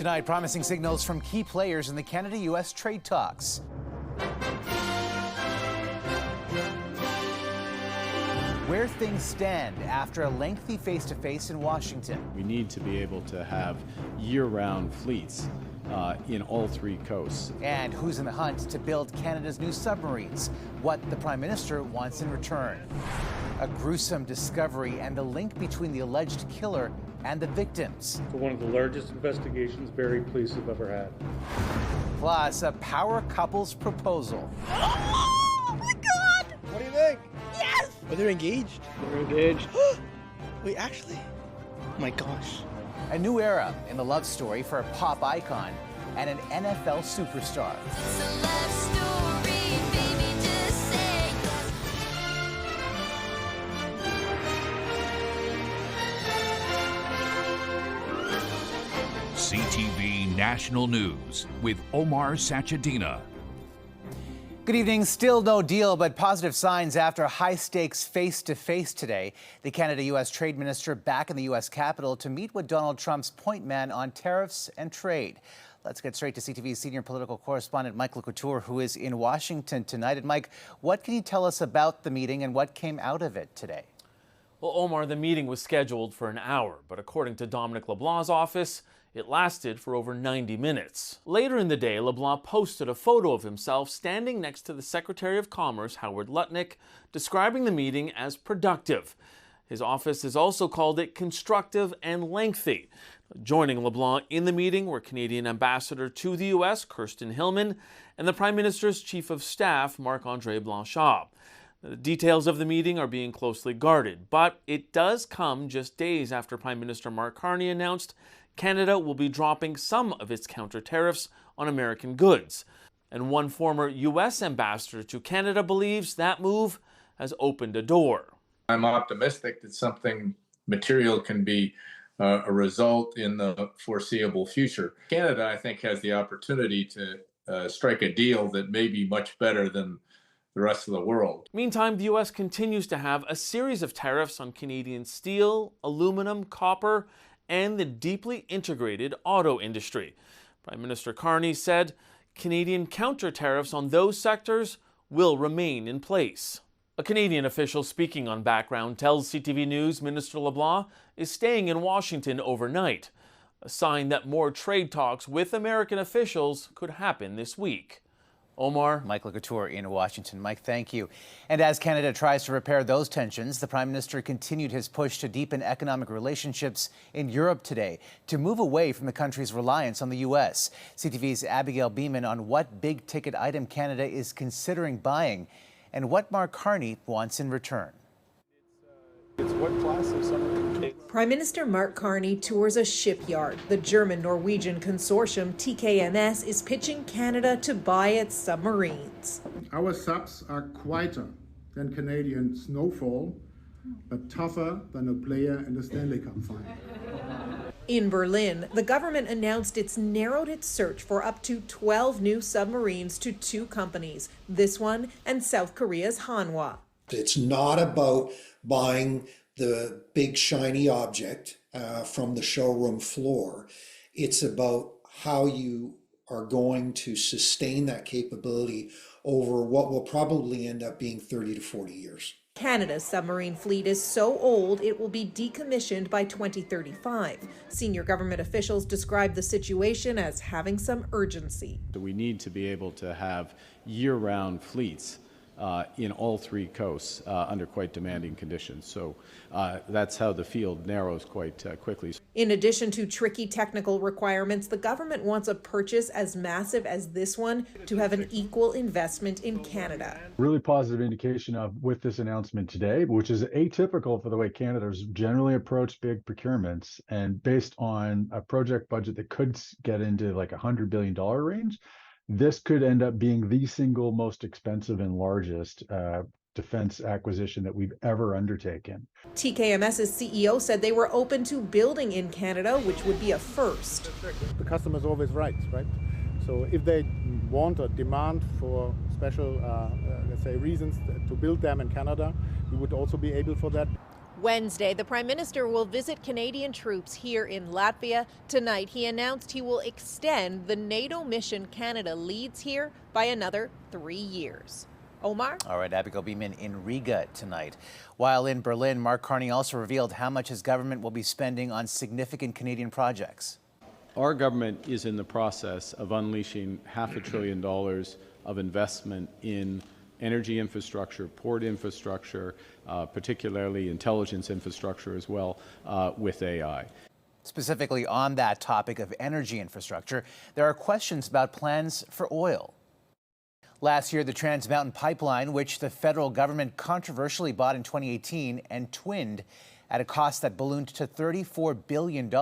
Tonight, promising signals from key players in the Canada-U.S. trade talks. Where things stand after a lengthy face-to-face in Washington. We need to be able to have year-round fleets in all three coasts. And who's in the hunt to build Canada's new submarines? What the Prime Minister wants in return. A gruesome discovery and the link between the alleged killer and the victims. For one of the largest investigations Barrie police have ever had. Plus, a power couple's proposal. Oh my God! What do you think? Yes! Oh, they're engaged. They're engaged. Wait, actually? Oh my gosh. A new era in the love story for a pop icon and an NFL superstar. It's a love story, baby, just say yes. CTV National News with Omar Sachedina. Good evening. Still no deal, but positive signs after a high-stakes face-to-face today. The Canada-U.S. Trade Minister back in the U.S. Capitol to meet with Donald Trump's point man on tariffs and trade. Let's get straight to CTV's senior political correspondent, Mike Couture, who is in Washington tonight. And Mike, what can you tell us about the meeting and what came out of it today? Well, Omar, the meeting was scheduled for an hour, but according to Dominic LeBlanc's office, it lasted for over 90 minutes. Later in the day, LeBlanc posted a photo of himself standing next to the Secretary of Commerce, Howard Lutnick, describing the meeting as productive. His office has also called it constructive and lengthy. Joining LeBlanc in the meeting were Canadian Ambassador to the U.S., Kirsten Hillman, and the Prime Minister's Chief of Staff, Marc-André Blanchard. The details of the meeting are being closely guarded, but it does come just days after Prime Minister Mark Carney announced Canada will be dropping some of its counter tariffs on American goods. And one former U.S. ambassador to Canada believes that move has opened a door. I'm optimistic that something material can be a result in the foreseeable future. Canada, I think, has the opportunity to strike a deal that may be much better than the rest of the world. Meantime, the U.S. continues to have a series of tariffs on Canadian steel, aluminum, copper, and the deeply integrated auto industry. Prime Minister Carney said Canadian counter-tariffs on those sectors will remain in place. A Canadian official speaking on background tells CTV News Minister LeBlanc is staying in Washington overnight, a sign that more trade talks with American officials could happen this week. Omar. Mike Couture in Washington. Mike, thank you. And as Canada tries to repair those tensions, the Prime Minister continued his push to deepen economic relationships in Europe today, to move away from the country's reliance on the U.S. CTV's Abigail Beeman on what big-ticket item Canada is considering buying and what Mark Carney wants in return. It's what class of submarine? Prime Minister Mark Carney tours a shipyard. The German-Norwegian consortium TKMS is pitching Canada to buy its submarines. Our subs are quieter than Canadian Snowfall, but tougher than a player in the Stanley Cup final. In Berlin, the government announced it's narrowed its search for up to 12 new submarines to 2 companies, this one and South Korea's Hanwha. It's not about buying the big shiny object from the showroom floor. It's about how you are going to sustain that capability over what will probably end up being 30 to 40 years. Canada's submarine fleet is so old it will be decommissioned by 2035. Senior government officials describe the situation as having some urgency. We need to be able to have year-round fleets in all three coasts under quite demanding conditions. So that's how the field narrows quite quickly. In addition to tricky technical requirements, the government wants a purchase as massive as this one to have an equal investment in Canada. Really positive indication of with this announcement today, which is atypical for the way Canada's generally approached big procurements, and based on a project budget that could get into like $100 billion range. This could end up being the single most expensive and largest defense acquisition that we've ever undertaken. TKMS's CEO said they were open to building in Canada, which would be a first. The customer is always right? So if they want or demand for special, let's say, reasons to build them in Canada, we would also be able for that. Wednesday, the Prime Minister will visit Canadian troops here in Latvia. Tonight, he announced he will extend the NATO mission Canada leads here by another 3 years. Omar? All right, Abigail Beeman in Riga tonight. While in Berlin, Mark Carney also revealed how much his government will be spending on significant Canadian projects. Our government is in the process of unleashing $500 billion of investment in energy infrastructure, port infrastructure, particularly intelligence infrastructure as well, with AI. Specifically on that topic of energy infrastructure, there are questions about plans for oil. Last year, the Trans Mountain Pipeline, which the federal government controversially bought in 2018 and twinned at a cost that ballooned to $34 billion,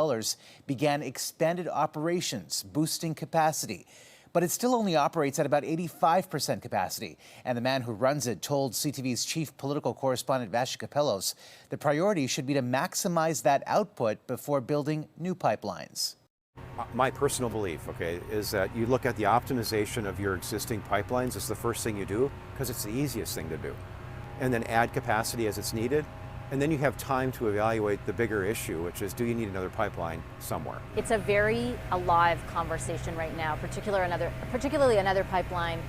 began expanded operations, boosting capacity. But it still only operates at about 85% capacity. And the man who runs it told CTV's chief political correspondent Vashi Kappelos the priority should be to maximize that output before building new pipelines. My personal belief, is that you look at the optimization of your existing pipelines as the first thing you do, because it's the easiest thing to do. And then add capacity as it's needed. And then you have time to evaluate the bigger issue, which is, do you need another pipeline somewhere? It's a very alive conversation right now, particularly another pipeline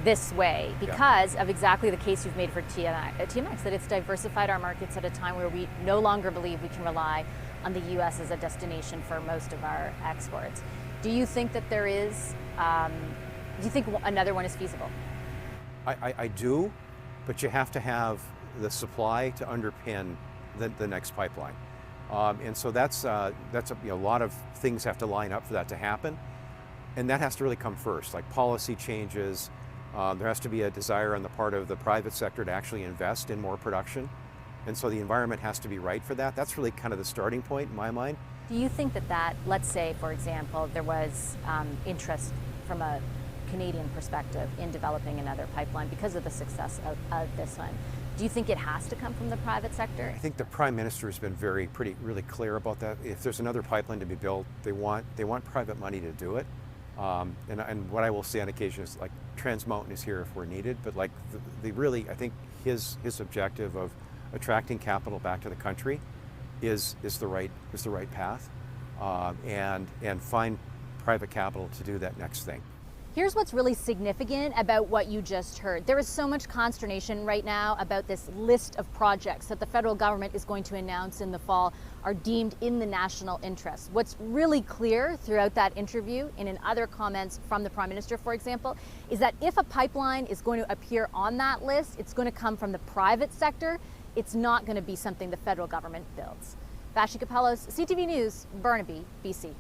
this way, because of exactly the case you've made for TMX, that it's diversified our markets at a time where we no longer believe we can rely on the U.S. as a destination for most of our exports. Do you think that there is, do you think another one is feasible? I do, but you have to have the supply to underpin the next pipeline. And so that's a lot of things have to line up for that to happen. And that has to really come first, like policy changes. There has to be a desire on the part of the private sector to actually invest in more production. And so the environment has to be right for that. That's really kind of the starting point in my mind. Do you think that, let's say, for example, there was interest from a Canadian perspective in developing another pipeline because of the success of this one? Do you think it has to come from the private sector? I think the Prime Minister has been really clear about that. If there's another pipeline to be built, they want private money to do it. And what I will say on occasion is, like, Trans Mountain is here if we're needed, but like I think his objective of attracting capital back to the country is the right path, and find private capital to do that next thing. Here's what's really significant about what you just heard. There is so much consternation right now about this list of projects that the federal government is going to announce in the fall are deemed in the national interest. What's really clear throughout that interview and in other comments from the Prime Minister, for example, is that if a pipeline is going to appear on that list, it's going to come from the private sector. It's not going to be something the federal government builds. Vashi Kappelos, CTV News, Burnaby, BC.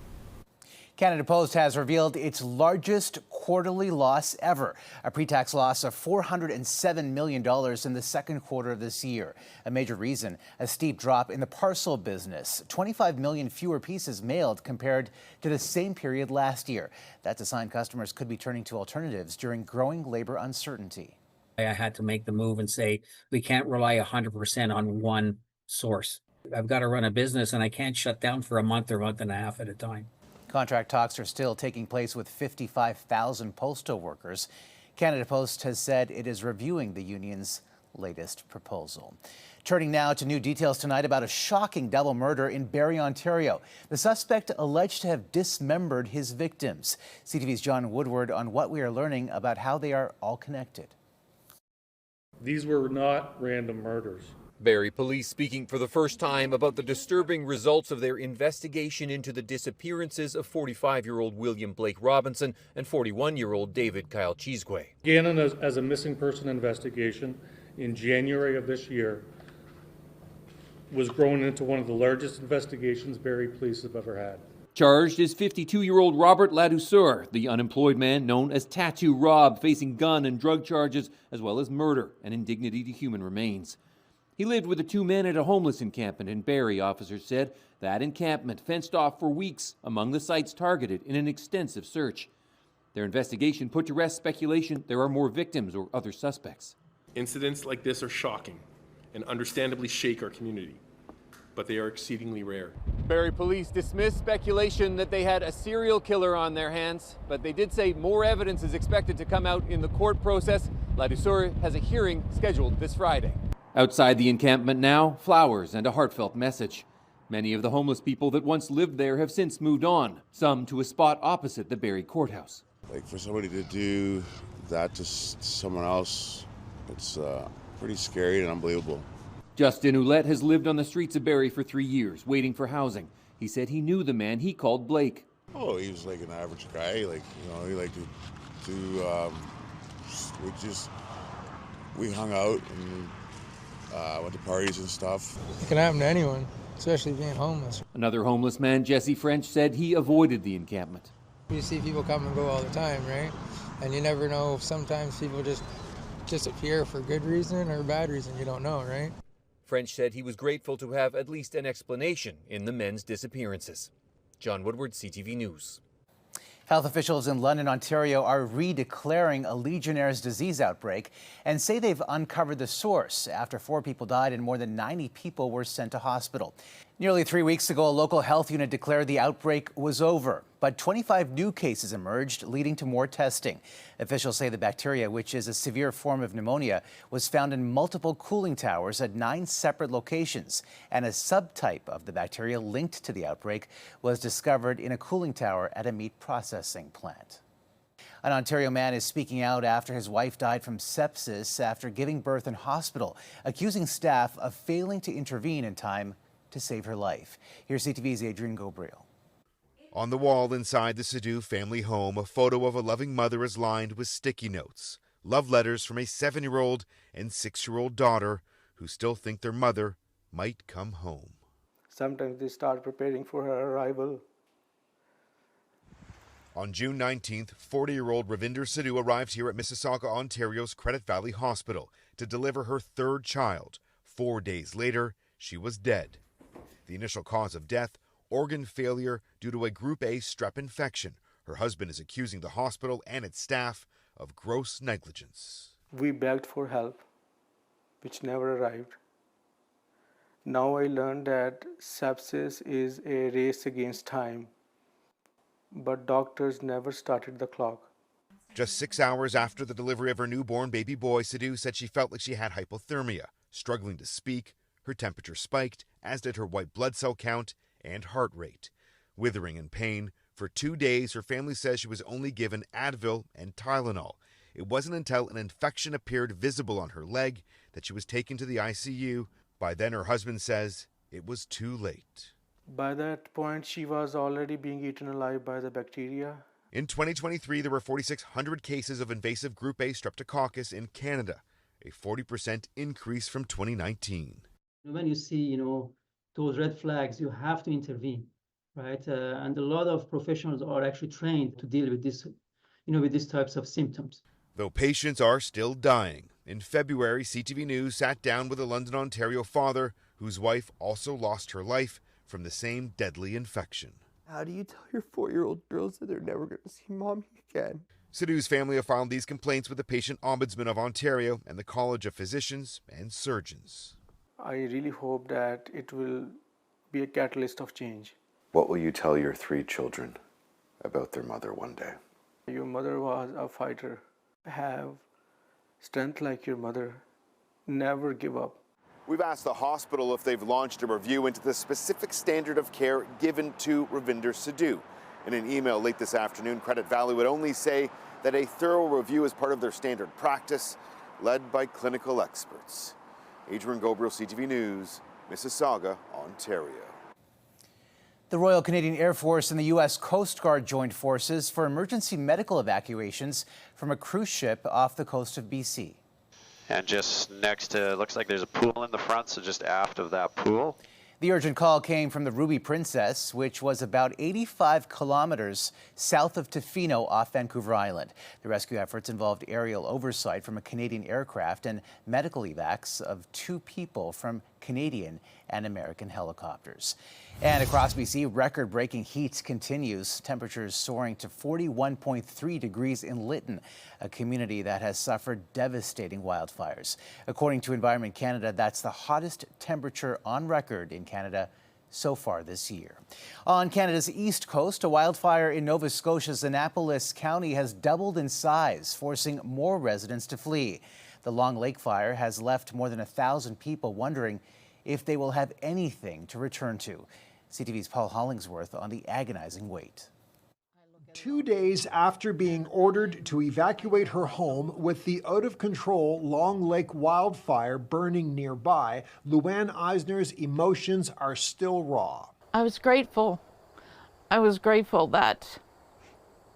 Canada Post has revealed its largest quarterly loss ever, a pre-tax loss of $407 million in the second quarter of this year. A major reason, a steep drop in the parcel business, 25 million fewer pieces mailed compared to the same period last year. That's a sign customers could be turning to alternatives during growing labor uncertainty. I had to make the move and say, we can't rely 100% on one source. I've got to run a business and I can't shut down for a month or month and a half at a time. Contract talks are still taking place with 55,000 postal workers. Canada Post has said it is reviewing the union's latest proposal. Turning now to new details tonight about a shocking double murder in Barrie, Ontario. The suspect alleged to have dismembered his victims. CTV's John Woodward on what we are learning about how they are all connected. These were not random murders. Barrie police speaking for the first time about the disturbing results of their investigation into the disappearances of 45-year-old William Blake Robinson and 41-year-old David Kyle Chisque. Began as a missing person investigation in January of this year, was grown into one of the largest investigations Barrie police have ever had. Charged is 52-year-old Robert Ladouceur, the unemployed man known as Tattoo Rob, facing gun and drug charges as well as murder and indignity to human remains. He lived with the two men at a homeless encampment in Barrie, officers said. That encampment fenced off for weeks among the sites targeted in an extensive search. Their investigation put to rest speculation there are more victims or other suspects. Incidents like this are shocking and understandably shake our community, but they are exceedingly rare. Barrie police dismissed speculation that they had a serial killer on their hands, but they did say more evidence is expected to come out in the court process. Ladouceur has a hearing scheduled this Friday. Outside the encampment now, flowers and a heartfelt message. Many of the homeless people that once lived there have since moved on, some to a spot opposite the Barrie courthouse. Like, for somebody to do that to someone else, it's pretty scary and unbelievable. Justin Ouellette has lived on the streets of Barrie for 3 years, waiting for housing. He said he knew the man he called Blake. Oh, he was like an average guy. Like, you know, he liked to we hung out and went to parties and stuff. It can happen to anyone, especially being homeless. Another homeless man, Jesse French, said he avoided the encampment. You see people come and go all the time, right? And you never know if sometimes people just disappear for good reason or bad reason. You don't know, right? French said he was grateful to have at least an explanation in the men's disappearances. John Woodward, CTV News. Health officials in London, Ontario are redeclaring a Legionnaire's disease outbreak and say they've uncovered the source after 4 people died and more than 90 people were sent to hospital. Nearly 3 weeks ago, a local health unit declared the outbreak was over, but 25 new cases emerged, leading to more testing. Officials say the bacteria, which is a severe form of pneumonia, was found in multiple cooling towers at 9 separate locations, and a subtype of the bacteria linked to the outbreak was discovered in a cooling tower at a meat processing plant. An Ontario man is speaking out after his wife died from sepsis after giving birth in hospital, accusing staff of failing to intervene in time to save her life. Here's CTV's Adrian Gabriel. On the wall inside the Sadu family home, a photo of a loving mother is lined with sticky notes, love letters from a 7-year-old and 6-year-old daughter who still think their mother might come home. Sometimes they start preparing for her arrival. On June 19th, 40-year-old Ravinder Sadu arrived here at Mississauga, Ontario's Credit Valley Hospital to deliver her 3rd child. 4 days later, she was dead. The initial cause of death, organ failure due to a Group A strep infection. Her husband is accusing the hospital and its staff of gross negligence. We begged for help, which never arrived. Now I learned that sepsis is a race against time, but doctors never started the clock. Just 6 hours after the delivery of her newborn baby boy, Sadu said she felt like she had hypothermia, struggling to speak. Her temperature spiked, as did her white blood cell count and heart rate. Withering in pain, for 2 days her family says she was only given Advil and Tylenol. It wasn't until an infection appeared visible on her leg that she was taken to the ICU. By then, her husband says it was too late. By that point, she was already being eaten alive by the bacteria. In 2023, there were 4,600 cases of invasive Group A streptococcus in Canada, a 40% increase from 2019. When you see, those red flags, you have to intervene, right? And a lot of professionals are actually trained to deal with this, with these types of symptoms. Though patients are still dying. In February, CTV News sat down with a London, Ontario father whose wife also lost her life from the same deadly infection. How do you tell your 4-year-old girls that they're never going to see mommy again? Sadu's family have filed these complaints with the Patient Ombudsman of Ontario and the College of Physicians and Surgeons. I really hope that it will be a catalyst of change. What will you tell your 3 children about their mother one day? Your mother was a fighter. Have strength like your mother. Never give up. We've asked the hospital if they've launched a review into the specific standard of care given to Ravinder Sadu. In an email late this afternoon, Credit Valley would only say that a thorough review is part of their standard practice, led by clinical experts. Adrian Gabriel, CTV News, Mississauga, Ontario. The Royal Canadian Air Force and the U.S. Coast Guard joined forces for emergency medical evacuations from a cruise ship off the coast of BC. And just next to, looks like there's a pool in the front, so just aft of that pool. The urgent call came from the Ruby Princess, which was about 85 kilometers south of Tofino off Vancouver Island. The rescue efforts involved aerial oversight from a Canadian aircraft and medical evacs of 2 people from Canadian and American helicopters. And across BC, record-breaking heat continues. Temperatures soaring to 41.3 degrees in Lytton, a community that has suffered devastating wildfires. According to Environment Canada, that's the hottest temperature on record in Canada so far this year. On Canada's east coast, a wildfire in Nova Scotia's Annapolis County has doubled in size, forcing more residents to flee. The Long Lake fire has left more than 1,000 people wondering if they will have anything to return to. CTV's Paul Hollingsworth on the agonizing wait. 2 days after being ordered to evacuate her home with the out-of-control Long Lake wildfire burning nearby, Luann Eisner's emotions are still raw. I was grateful. I was grateful that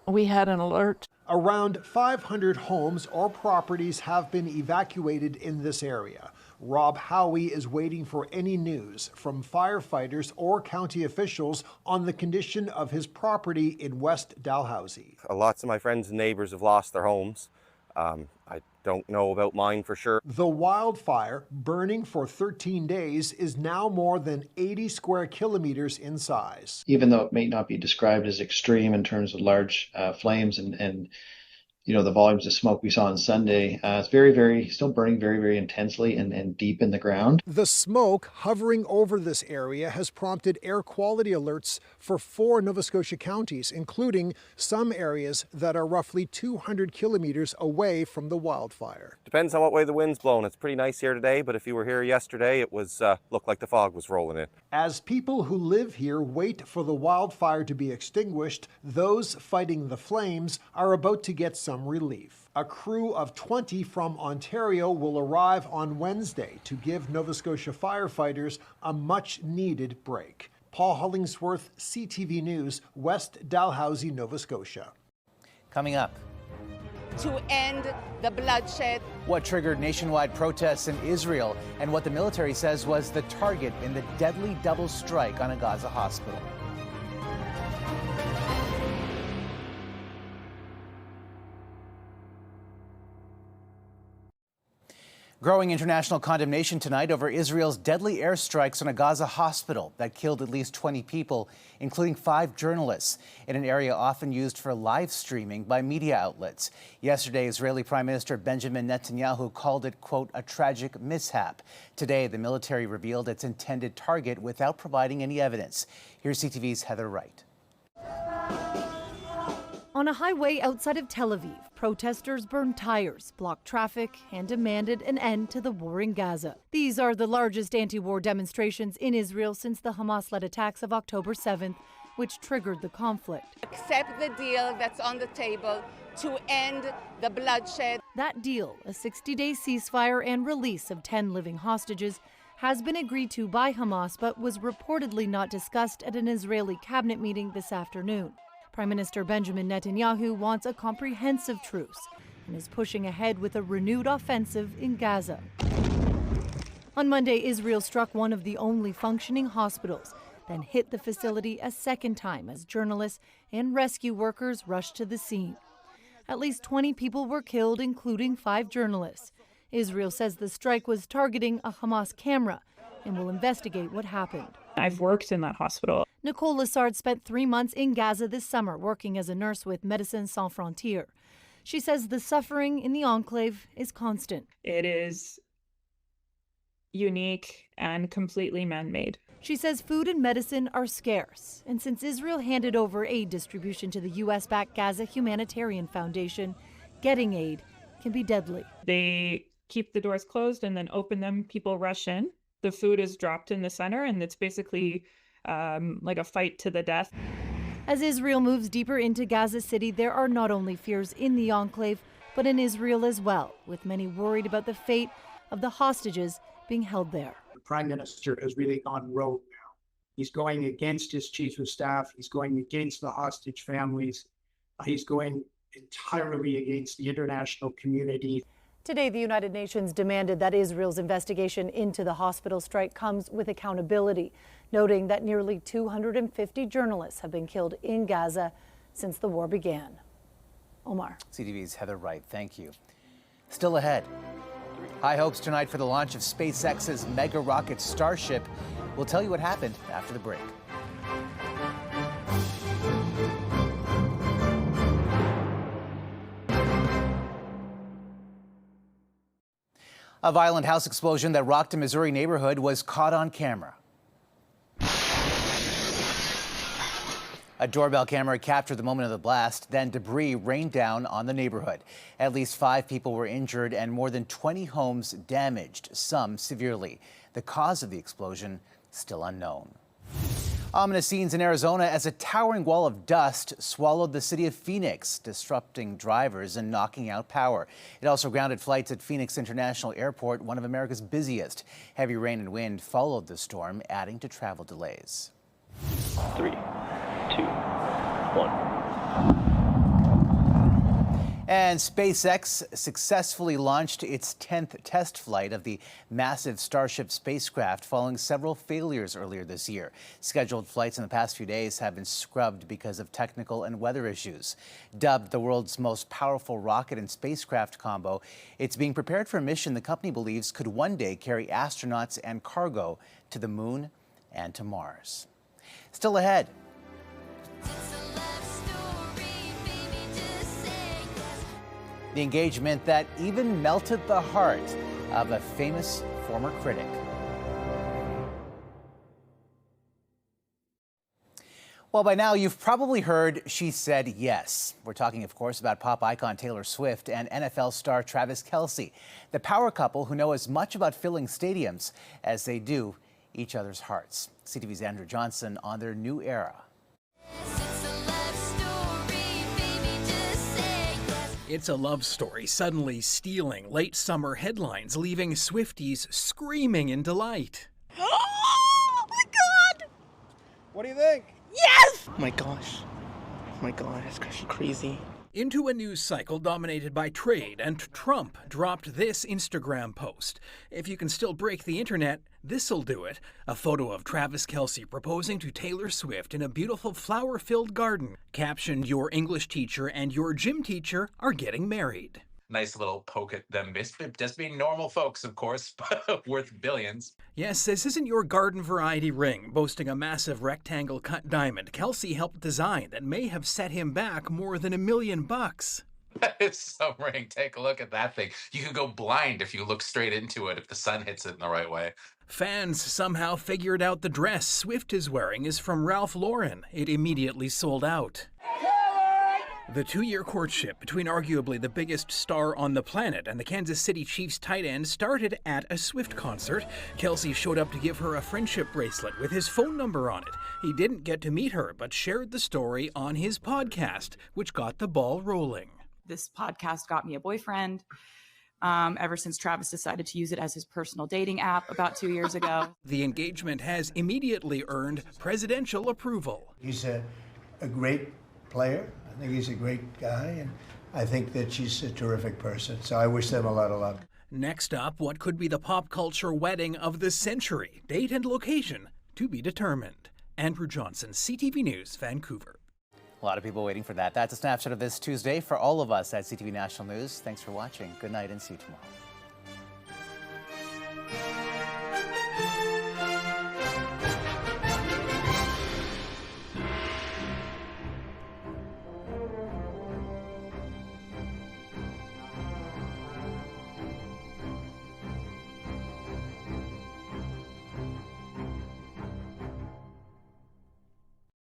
we had an alert. Around 500 homes or properties have been evacuated in this area. Rob Howie is waiting for any news from firefighters or county officials on the condition of his property in West Dalhousie. Lots of my friends and neighbors have lost their homes. I don't know about mine for sure. The wildfire, burning for 13 days, is now more than 80 square kilometers in size. Even though it may not be described as extreme in terms of large flames and you know, the volumes of smoke we saw on Sunday, it's still burning very intensely and deep in the ground. The smoke hovering over this area has prompted air quality alerts for 4 Nova Scotia counties, including some areas that are roughly 200 kilometers away from the wildfire. Depends on what way the wind's blowing. It's pretty nice here today, but if you were here yesterday, it was looked like the fog was rolling in. As people who live here wait for the wildfire to be extinguished, those fighting the flames are about to get some relief. A crew of 20 from Ontario will arrive on Wednesday to give Nova Scotia firefighters a much-needed break. Paul Hollingsworth, CTV News, West Dalhousie, Nova Scotia. Coming up. To end the bloodshed. What triggered nationwide protests in Israel and what the military says was the target in the deadly double strike on a Gaza hospital. Growing international condemnation tonight over Israel's deadly airstrikes on a Gaza hospital that killed at least 20 people, including 5 journalists, in an area often used for live streaming by media outlets. Yesterday, Israeli Prime Minister Benjamin Netanyahu called it, quote, a tragic mishap. Today, the military revealed its intended target without providing any evidence. Here's CTV's Heather Wright. On a highway outside of Tel Aviv, protesters burned tires, blocked traffic, and demanded an end to the war in Gaza. These are the largest anti-war demonstrations in Israel since the Hamas-led attacks of October 7th, which triggered the conflict. Accept the deal that's on the table to end the bloodshed. That deal, a 60-day ceasefire and release of 10 living hostages, has been agreed to by Hamas but was reportedly not discussed at an Israeli cabinet meeting this afternoon. Prime Minister Benjamin Netanyahu wants a comprehensive truce and is pushing ahead with a renewed offensive in Gaza. On Monday, Israel struck one of the only functioning hospitals, then hit the facility a second time as journalists and rescue workers rushed to the scene. At least 20 people were killed, including 5 journalists. Israel says the strike was targeting a Hamas camera and will investigate what happened. I've worked in that hospital. Nicole Lessard spent 3 months in Gaza this summer working as a nurse with Médecins Sans Frontières. She says the suffering in the enclave is constant. It is unique and completely man-made. She says food and medicine are scarce, and since Israel handed over aid distribution to the U.S.-backed Gaza Humanitarian Foundation, getting aid can be deadly. They keep the doors closed and then open them, people rush in. The food is dropped in the center, and it's basically like a fight to the death. As Israel moves deeper into Gaza City, there are not only fears in the enclave, but in Israel as well, with many worried about the fate of the hostages being held there. The Prime Minister has really gone rogue now. He's going against his chief of staff. He's going against the hostage families. He's going entirely against the international community. Today, the United Nations demanded that Israel's investigation into the hospital strike comes with accountability, noting that nearly 250 journalists have been killed in Gaza since the war began. Omar. CTV's Heather Wright, thank you. Still ahead, high hopes tonight for the launch of SpaceX's mega rocket Starship. We'll tell you what happened after the break. A violent house explosion that rocked a Missouri neighborhood was caught on camera. A doorbell camera captured the moment of the blast, then debris rained down on the neighborhood. At least 5 people were injured and more than 20 homes damaged, some severely. The cause of the explosion still unknown. Ominous scenes in Arizona as a towering wall of dust swallowed the city of Phoenix, disrupting drivers and knocking out power. It also grounded flights at Phoenix International Airport, one of America's busiest. Heavy rain and wind followed the storm, adding to travel delays. 3, 2, 1. And SpaceX successfully launched its 10th test flight of the massive Starship spacecraft following several failures earlier this year. Scheduled flights in the past few days have been scrubbed because of technical and weather issues. Dubbed the world's most powerful rocket and spacecraft combo, it's being prepared for a mission the company believes could one day carry astronauts and cargo to the moon and to Mars. Still ahead. The engagement that even melted the heart of a famous former critic. Well, by now you've probably heard she said yes. We're talking, of course, about pop icon Taylor Swift and NFL star Travis Kelce, the power couple who know as much about filling stadiums as they do each other's hearts. CTV's Andrew Johnson on their new era. It's a love story suddenly stealing late summer headlines, leaving Swifties screaming in delight. Oh my God! What do you think? Yes! Oh my gosh. Oh my God, it's crazy. Into a news cycle dominated by trade, and Trump dropped this Instagram post. If you can still break the internet, this'll do it. A photo of Travis Kelce proposing to Taylor Swift in a beautiful flower-filled garden. Captioned, "Your English teacher and your gym teacher are getting married." Nice little poke at them just being normal folks, of course, but worth billions. Yes, this isn't your garden variety ring, boasting a massive rectangle cut diamond Kelce helped design that may have set him back more than $1 million. It's some ring. Take a look at that thing. You could go blind if you look straight into it if the sun hits it in the right way. Fans somehow figured out the dress Swift is wearing is from Ralph Lauren. It immediately sold out. The 2-year courtship between arguably the biggest star on the planet and the Kansas City Chiefs tight end started at a Swift concert. Kelce showed up to give her a friendship bracelet with his phone number on it. He didn't get to meet her, but shared the story on his podcast, which got the ball rolling. This podcast got me a boyfriend ever since Travis decided to use it as his personal dating app about 2 years ago. The engagement has immediately earned presidential approval. He's a great player. I think he's a great guy, and I think that she's a terrific person. So I wish them a lot of luck. Next up, what could be the pop culture wedding of the century? Date and location to be determined. Andrew Johnson, CTV News, Vancouver. A lot of people waiting for that. That's a snapshot of this Tuesday for all of us at CTV National News. Thanks for watching. Good night and see you tomorrow.